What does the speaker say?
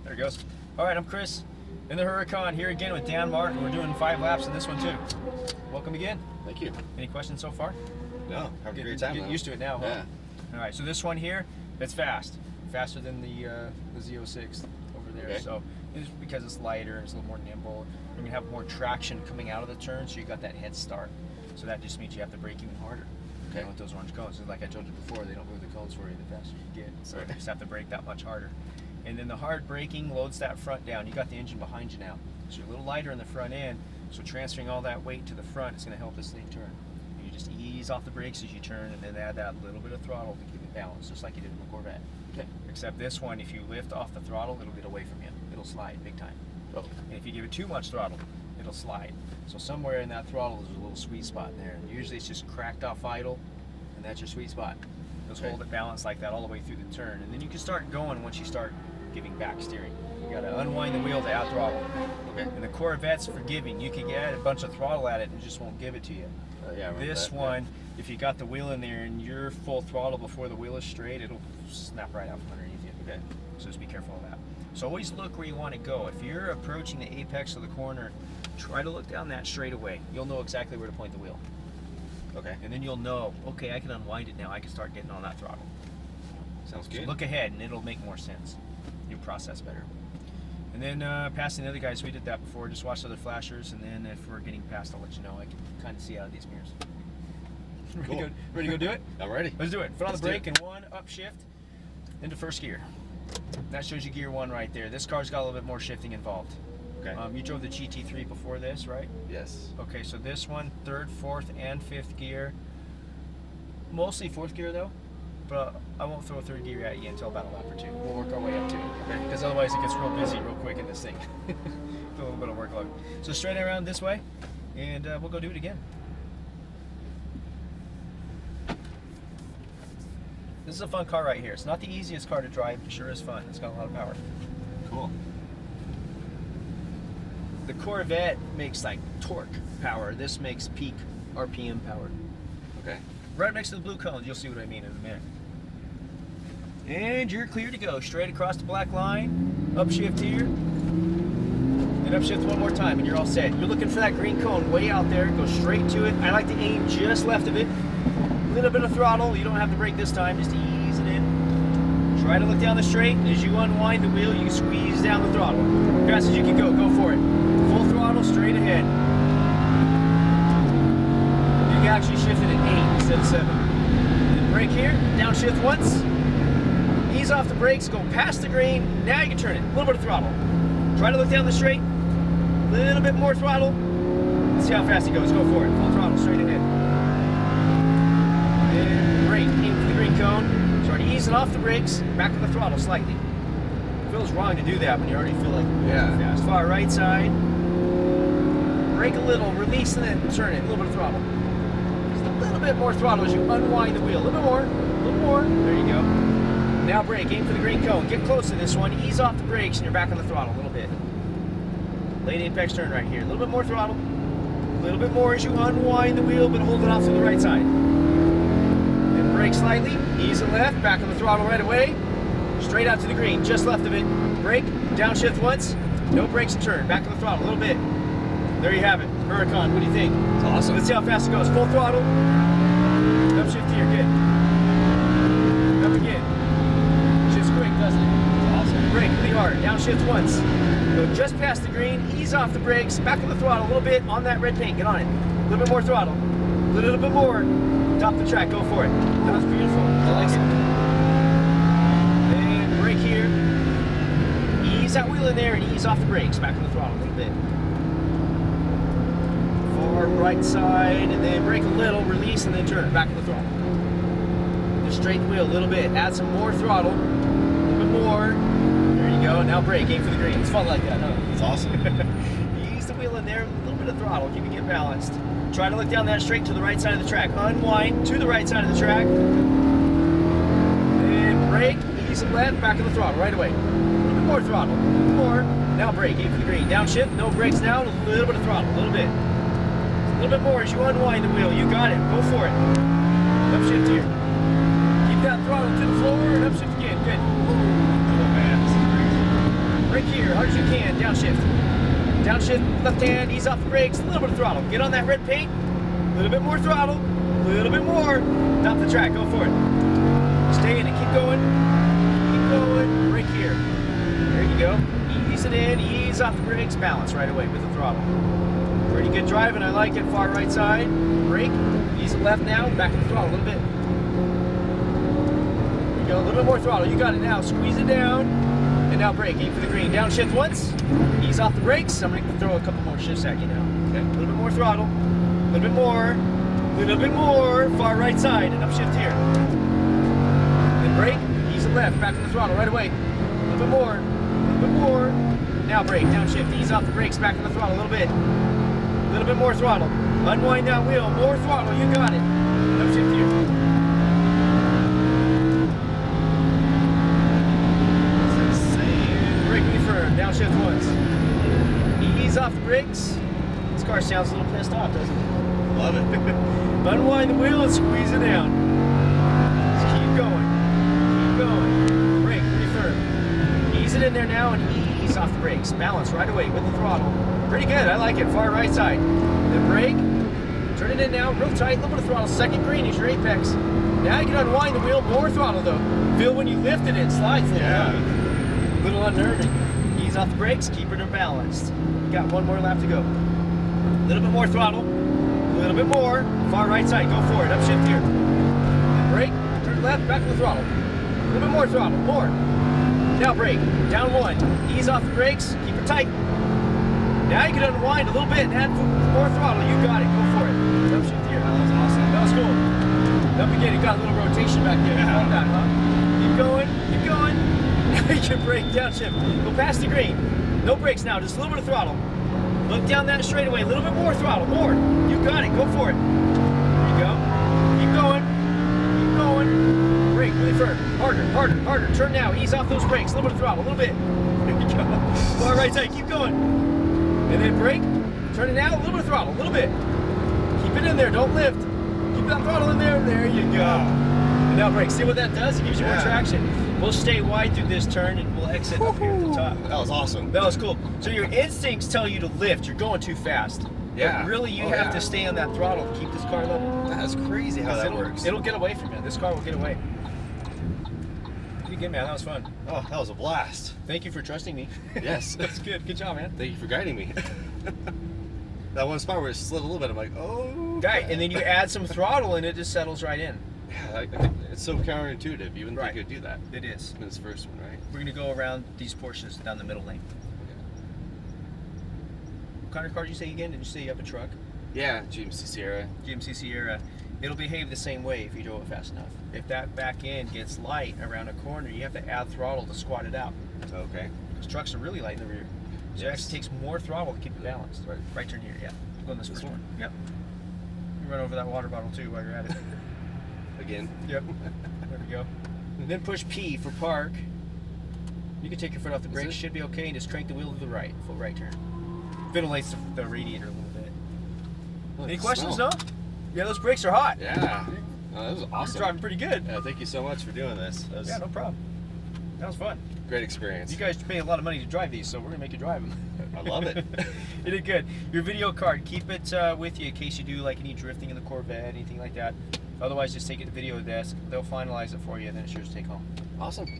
There it goes. All right, I'm Chris in the Huracan here again with Dan Martin. We're doing 5 laps in this one too. Welcome again. Thank you. Any questions so far? No, having a great time. Getting used to it now, huh? Yeah. All right, so this one here, it's fast. Faster than the Z06 over there. Okay. So it's because it's lighter and it's a little more nimble. You're gonna have more traction coming out of the turn, so you got that head start. So that just means you have to brake even harder. Okay. You know, with those orange cones. Like I told you before, they don't move the cones for you the faster you get. So you just have to brake that much harder. And then the hard braking loads that front down. You got the engine behind you now. So you're a little lighter in the front end, so transferring all that weight to the front is going to help this thing turn. You just ease off the brakes as you turn and then add that little bit of throttle to keep it balanced, just like you did in the Corvette. Okay. Except this one, if you lift off the throttle, it'll get away from you. It'll slide big time. Oh. And if you give it too much throttle, it'll slide. So somewhere in that throttle there's a little sweet spot in there. And usually it's just cracked off idle, and that's your sweet spot. Just hold it balanced like that all the way through the turn. And then you can start going once you start giving back steering. You gotta unwind the wheel to out throttle. Okay. And the Corvette's forgiving. You can add a bunch of throttle at it and it just won't give it to you. Yeah, This one, if you got the wheel in there and you're full throttle before the wheel is straight, it'll snap right out from underneath you. Okay. So just be careful of that. So always look where you want to go. If you're approaching the apex of the corner, try to look down that straightaway. You'll know exactly where to point the wheel. Okay. And then you'll know, okay, I can unwind it now. I can start getting on that throttle. Sounds So good. look ahead and it'll make more sense. You'll process better. And then passing the other guys, we did that before. Just watch other flashers, and then if we're getting past, I'll let you know. I can kind of see out of these mirrors. Cool. Ready to go do it? I'm ready. Let's do it. Foot on Let's the do brake it. and 1 upshift into first gear. That shows you gear 1 right there. This car's got a little bit more shifting involved. Okay. You drove the GT3 before this, right? Yes. Okay, so this one, 3rd, 4th, and 5th gear. Mostly 4th gear though, but I won't throw 3rd gear at you until about a lap or 2. We'll work our way up to it, okay? Because otherwise it gets real busy real quick in this thing. A little bit of workload. So straight around this way, and we'll go do it again. This is a fun car right here. It's not the easiest car to drive, but sure is fun. It's got a lot of power. Cool. The Corvette makes like torque power. This makes peak RPM power. Okay. Right next to the blue cones, you'll see what I mean in a minute. And you're clear to go. Straight across the black line, upshift here, and upshift one more time, and you're all set. You're looking for that green cone way out there. Go straight to it. I like to aim just left of it. A little bit of throttle. You don't have to brake this time. Just ease it in. Try to look down the straight. As you unwind the wheel, you squeeze down the throttle. As fast as you can go. Go for it. Full throttle, straight ahead. You can actually shift it at 8 instead of 7. Then brake here. Downshift once. Ease off the brakes. Go past the green. Now you can turn it. A little bit of throttle. Try to look down the straight. A little bit more throttle. Let's see how fast he goes. Go for it. Full throttle, straight ahead. And brake. Aim for the green cone. Start easing off the brakes. Back to the throttle slightly. It feels wrong to do that when you already feel like you're going too fast. Far right side. Brake a little. Release and then turn it. A little bit of throttle. Just a little bit more throttle as you unwind the wheel. A little bit more. A little more. There you go. Now brake, aim for the green cone. Get close to this one, ease off the brakes, and you're back on the throttle a little bit. Late apex turn right here. A little bit more throttle. A little bit more as you unwind the wheel, but hold it off to the right side. Then brake slightly, ease it left, back on the throttle right away. Straight out to the green, just left of it. Brake, downshift once, no brakes and turn. Back on the throttle a little bit. There you have it. Huracan, what do you think? It's awesome. Let's see how fast it goes. Full throttle. Upshift here, good. Up again. Quick, doesn't it? Awesome. Brake really hard. Downshift once. Go just past the green. Ease off the brakes. Back on the throttle a little bit on that red paint. Get on it. A little bit more throttle. A little bit more. Top the track. Go for it. That was beautiful. I like it. And brake here. Ease that wheel in there and ease off the brakes. Back on the throttle a little bit. Far right side and then brake a little. Release and then turn. Back on the throttle. Just straight the wheel a little bit. Add some more throttle. More. There you go. Now brake. Aim for the green. It's fun like that, huh? It's awesome. Ease the wheel in there. A little bit of throttle. Keeping it balanced. Try to look down that straight to the right side of the track. Unwind to the right side of the track. And brake. Ease it left. Back on the throttle right away. A little bit more throttle. A little more. Now brake. Aim for the green. Downshift. No brakes now. A little bit of throttle. A little bit. A little bit more as you unwind the wheel. You got it. Go for it. Upshift here. Keep that throttle to the floor and upshift again. Good. Oh man, this is crazy. Brake hard as you can. Downshift. Downshift, left hand, ease off the brakes, a little bit of throttle. Get on that red paint, a little bit more throttle, a little bit more. Top the track, go for it. Stay in it, keep going, brake here. There you go. Ease it in, ease off the brakes, balance right away with the throttle. Pretty good driving, I like it. Far right side, brake, ease it left now, back to the throttle a little bit. There you go, a little bit more throttle, you got it now. Squeeze it down, and now brake, aim for the green. Downshift once, ease off the brakes. I'm gonna throw a couple more shifts at you now. Okay, a little bit more throttle, a little bit more, far right side, and upshift here. Then brake, ease it left, back to the throttle right away. A little bit more, Now brake, downshift, ease off the brakes, back to the throttle a little bit. A little bit more throttle. Unwind that wheel, more throttle, you got it. Upshift here. Downshift once. Ease off the brakes. This car sounds a little pissed off, doesn't it? Love it. Unwind the wheel and squeeze it down. Just keep going. Brake, pretty firm. Ease it in there now and ease off the brakes. Balance right away with the throttle. Pretty good, I like it. Far right side. Then brake. Turn it in now, real tight, a little bit of throttle. Second green is your apex. Now you can unwind the wheel, more throttle though. Feel when you lift it, it slides a little. A little unnerving. Ease off the brakes, keep it balanced. You got one more lap to go. A little bit more throttle, a little bit more. Far right side, go for it. Upshift here. Then brake, turn left, back to the throttle. A little bit more throttle, more. Now brake, down one. Ease off the brakes, keep it tight. Now you can unwind a little bit and add more throttle. You got it, go for it. Upshift here. That was awesome. That was cool. Up again, you got a little rotation back there. Yeah. Like that, huh? Keep going. You can brake, downshift. Go past the green. No brakes now, just a little bit of throttle. Look down that straightaway, a little bit more throttle, more. You got it, go for it. There you go. Keep going. Brake really firm. Harder. Turn now, ease off those brakes. A little bit of throttle, a little bit. There you go. Far right side, keep going. And then brake. Turn it now, a little bit of throttle, a little bit. Keep it in there, don't lift. Keep that throttle in there. There you go. And now brake. See what that does? It gives you more traction. We'll stay wide through this turn and we'll exit up here at the top. That was awesome. That was cool. So your instincts tell you to lift. You're going too fast. Yeah. But really, you have to stay on that throttle to keep this car level. That's crazy how that works. It'll get away from you. This car will get away. Pretty good, man. That was fun. Oh, that was a blast. Thank you for trusting me. Yes. That's good. Good job, man. Thank you for guiding me. That one spot where it slid a little bit, I'm like, oh. Right, and then you add some throttle and it just settles right in. Yeah, I think it's so counterintuitive. You wouldn't think you'd do that. It is. In this first one, right? We're going to go around these portions down the middle lane. What kind of car did you say again? Did you say you have a truck? Yeah, GMC Sierra. GMC Sierra. It'll behave the same way if you do it fast enough. If that back end gets light around a corner, you have to add throttle to squat it out. Okay. Because trucks are really light in the rear. So it actually takes more throttle to keep it balanced. Right turn here, yeah. Go in this first one. Yep. You run over that water bottle too while you're at it. Again. Yep. There we go. And then push P for park. You can take your foot off the brake. Should be okay. And just crank the wheel to the right. Full right turn. Ventilates the radiator a little bit. Any questions? No? Yeah, those brakes are hot. Yeah. Oh, that was awesome. You're driving pretty good. Yeah, thank you so much for doing this. Yeah, no problem. That was fun. Great experience. You guys pay a lot of money to drive these, so we're gonna make you drive them. I love it. You did good. Your video card, keep it with you in case you do like any drifting in the Corvette, anything like that. Otherwise, just take it to video desk. They'll finalize it for you, and then it's yours to take home. Awesome.